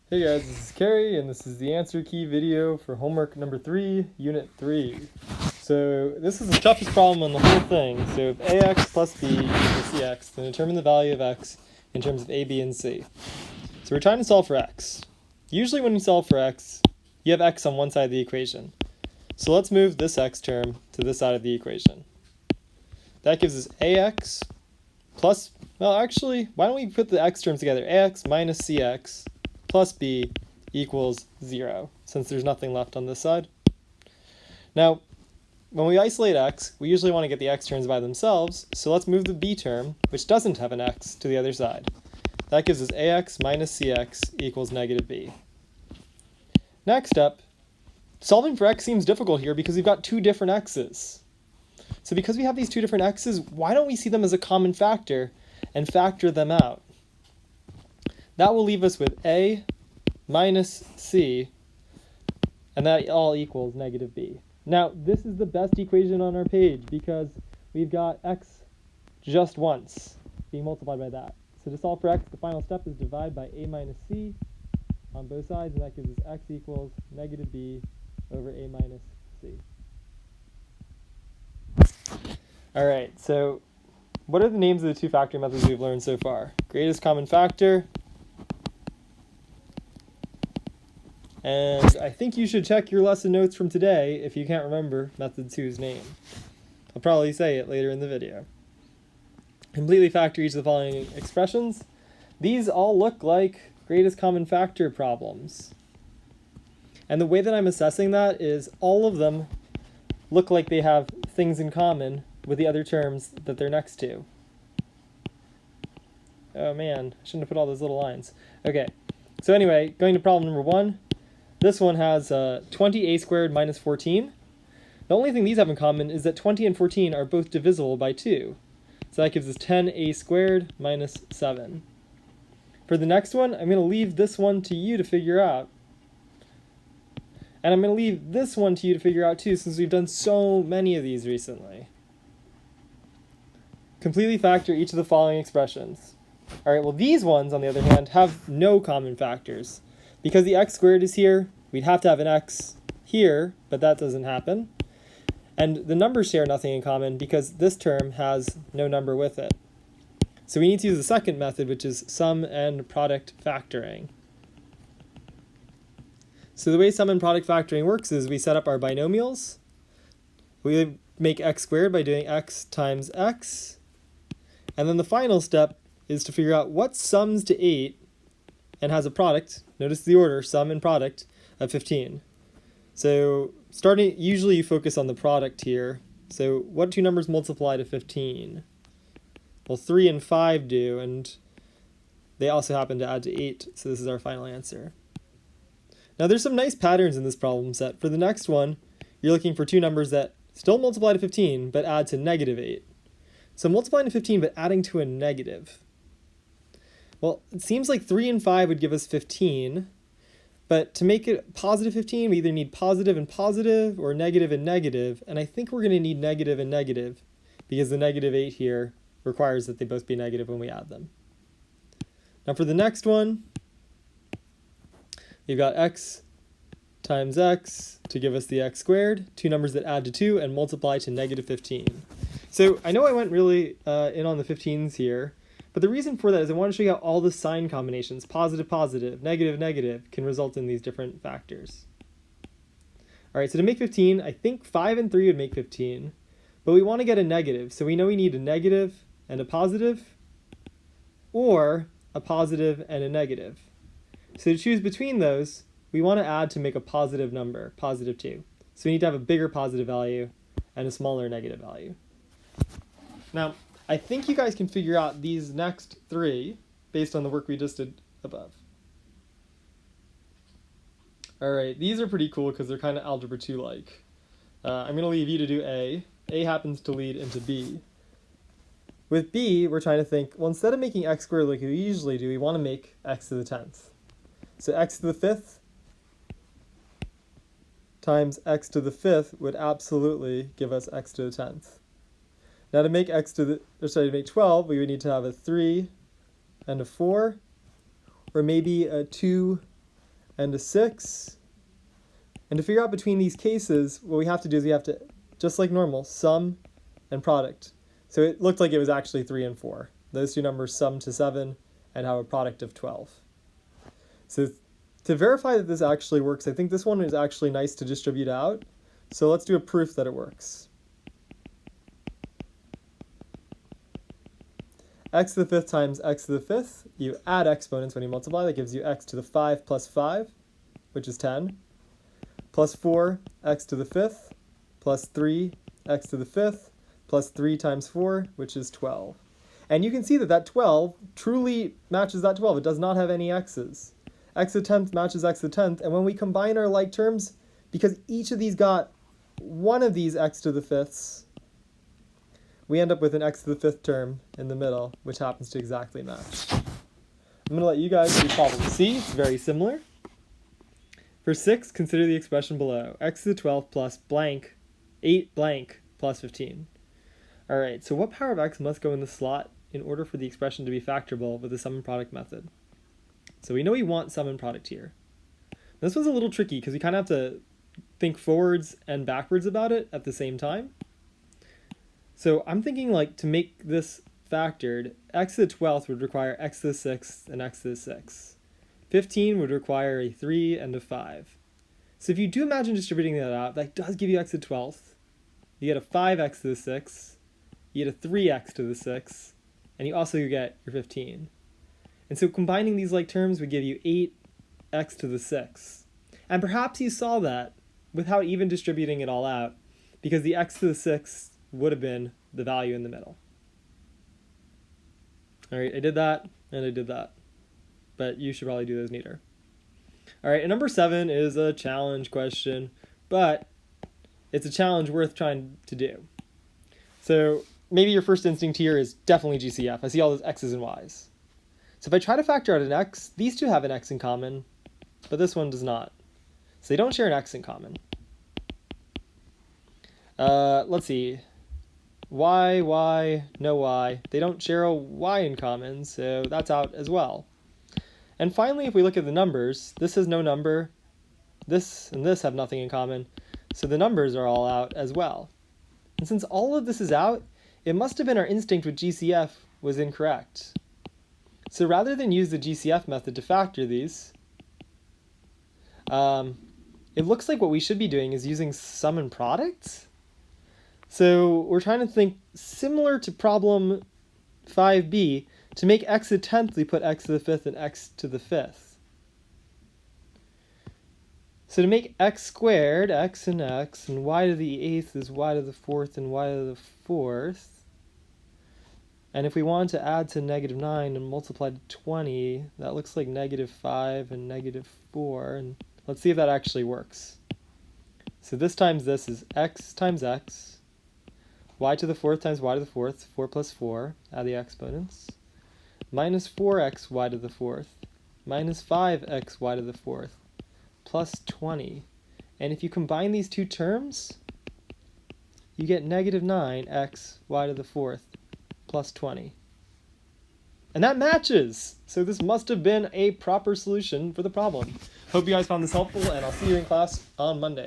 Hey guys, this is Carrie, and this is the answer key video for homework number 3, unit 3. So this is the toughest problem on the whole thing. So if ax plus b equals cx, then determine the value of x in terms of a, b, and c. So we're trying to solve for x. Usually when you solve for x, you have x on one side of the equation. So let's move this x term to this side of the equation. That gives us ax plus, well actually, why don't we put the x terms together? Ax minus cx plus b equals 0, since there's nothing left on this side. Now, when we isolate x, we usually want to get the x terms by themselves, so let's move the b term, which doesn't have an x, to the other side. That gives us ax minus cx equals negative b. Next up, solving for x seems difficult here because we've got two different x's. So because we have these two different x's, why don't we see them as a common factor and factor them out? That will leave us with a minus c, and that all equals negative b. Now, this is the best equation on our page because we've got x just once being multiplied by that. So to solve for x, the final step is divide by a minus c on both sides, and that gives us x equals negative b over a minus c. All right, so what are the names of the two factoring methods we've learned so far? Greatest common factor. And I think you should check your lesson notes from today if you can't remember method 2's name. I'll probably say it later in the video. Completely factor each of the following expressions. These all look like greatest common factor problems. And the way that I'm assessing that is all of them look like they have things in common with the other terms that they're next to. Oh man, I shouldn't have put all those little lines. Okay, so anyway, going to problem number 1. This one has 20a squared minus 14. The only thing these have in common is that 20 and 14 are both divisible by 2. So that gives us 10a squared minus 7. For the next one, I'm going to leave this one to you to figure out. And I'm going to leave this one to you to figure out too, since we've done so many of these recently. Completely factor each of the following expressions. All right, well these ones, on the other hand, have no common factors. Because the x squared is here, we'd have to have an x here, but that doesn't happen. And the numbers share nothing in common because this term has no number with it. So we need to use the second method, which is sum and product factoring. So the way sum and product factoring works is we set up our binomials. We make x squared by doing x times x. And then the final step is to figure out what sums to 8 and has a product, notice the order, sum and product, of 15. So usually you focus on the product here. So what two numbers multiply to 15? Well, 3 and 5 do, and they also happen to add to 8, so this is our final answer. Now there's some nice patterns in this problem set. For the next one, you're looking for two numbers that still multiply to 15, but add to negative 8. So multiplying to 15, but adding to a negative. Well, it seems like 3 and 5 would give us 15, but to make it positive 15, we either need positive and positive or negative and negative, and I think we're going to need negative and negative because the negative 8 here requires that they both be negative when we add them. Now for the next one, we've got x times x to give us the x squared, two numbers that add to 2 and multiply to negative 15. So I know I went really in on the 15s here, but the reason for that is I want to show you how all the sign combinations, positive, positive, negative, negative, can result in these different factors. All right, so to make 15, I think 5 and 3 would make 15, but we want to get a negative, so we know we need a negative and a positive, or a positive and a negative. So to choose between those, we want to add to make a positive number, positive 2. So we need to have a bigger positive value and a smaller negative value. Now, I think you guys can figure out these next 3 based on the work we just did above. All right, these are pretty cool because they're kind of Algebra 2-like. I'm going to leave you to do A. A happens to lead into B. With B, we're trying to think, well, instead of making x squared like we usually do, we want to make x to the 10th. So x to the 5th times x to the 5th would absolutely give us x to the 10th. Now to make to make 12, we would need to have a 3 and a 4, or maybe a 2 and a 6. And to figure out between these cases, what we have to do is we have to, just like normal, sum and product. So it looked like it was actually 3 and 4. Those two numbers sum to 7 and have a product of 12. So to verify that this actually works, I think this one is actually nice to distribute out. So let's do a proof that it works. X to the 5th times x to the 5th. You add exponents when you multiply. That gives you x to the 5 plus 5, which is 10, plus 4, x to the 5th, plus 3, x to the 5th, plus 3 times 4, which is 12. And you can see that that 12 truly matches that 12. It does not have any x's. X to the 10th matches x to the 10th. And when we combine our like terms, because each of these got one of these x to the 5ths, we end up with an x to the 5th term in the middle, which happens to exactly match. I'm going to let you guys do problem C. It's very similar. For 6, consider the expression below. X to the 12th plus blank, 8 blank plus 15. All right, so what power of x must go in the slot in order for the expression to be factorable with the sum and product method? So we know we want sum and product here. This was a little tricky because we kind of have to think forwards and backwards about it at the same time. So I'm thinking like to make this factored, x to the 12th would require x to the 6th and x to the 6th. 15 would require a 3 and a 5. So if you do imagine distributing that out, that does give you x to the 12th. You get a 5x to the 6th, you get a 3x to the 6th, and you also get your 15. And so combining these like terms would give you 8x to the 6th. And perhaps you saw that without even distributing it all out, because the x to the 6th would have been the value in the middle. All right, I did that, and I did that. But you should probably do those neater. All right, and number 7 is a challenge question, but it's a challenge worth trying to do. So maybe your first instinct here is definitely GCF. I see all those x's and y's. So if I try to factor out an x, these two have an x in common, but this one does not. So they don't share an x in common. Let's see. Y, no y. They don't share a y in common, so that's out as well. And finally, if we look at the numbers, this has no number, this and this have nothing in common, so the numbers are all out as well. And since all of this is out, it must have been our instinct with GCF was incorrect. So rather than use the GCF method to factor these, it looks like what we should be doing is using sum and product. So we're trying to think similar to problem 5b. To make x to the 10th, we put x to the 5th and x to the 5th. So to make x squared, x, and y to the 8th is y to the 4th and y to the 4th. And if we wanted to add to -9 and multiply to 20, that looks like -5 and -4. And let's see if that actually works. So this times this is x times x, y to the 4th times y to the 4th, 4 plus 4, add the exponents, minus 4x y to the 4th, minus 5x y to the 4th, plus 20. And if you combine these two terms, you get -9x y to the 4th, plus 20. And that matches! So this must have been a proper solution for the problem. Hope you guys found this helpful, and I'll see you in class on Monday.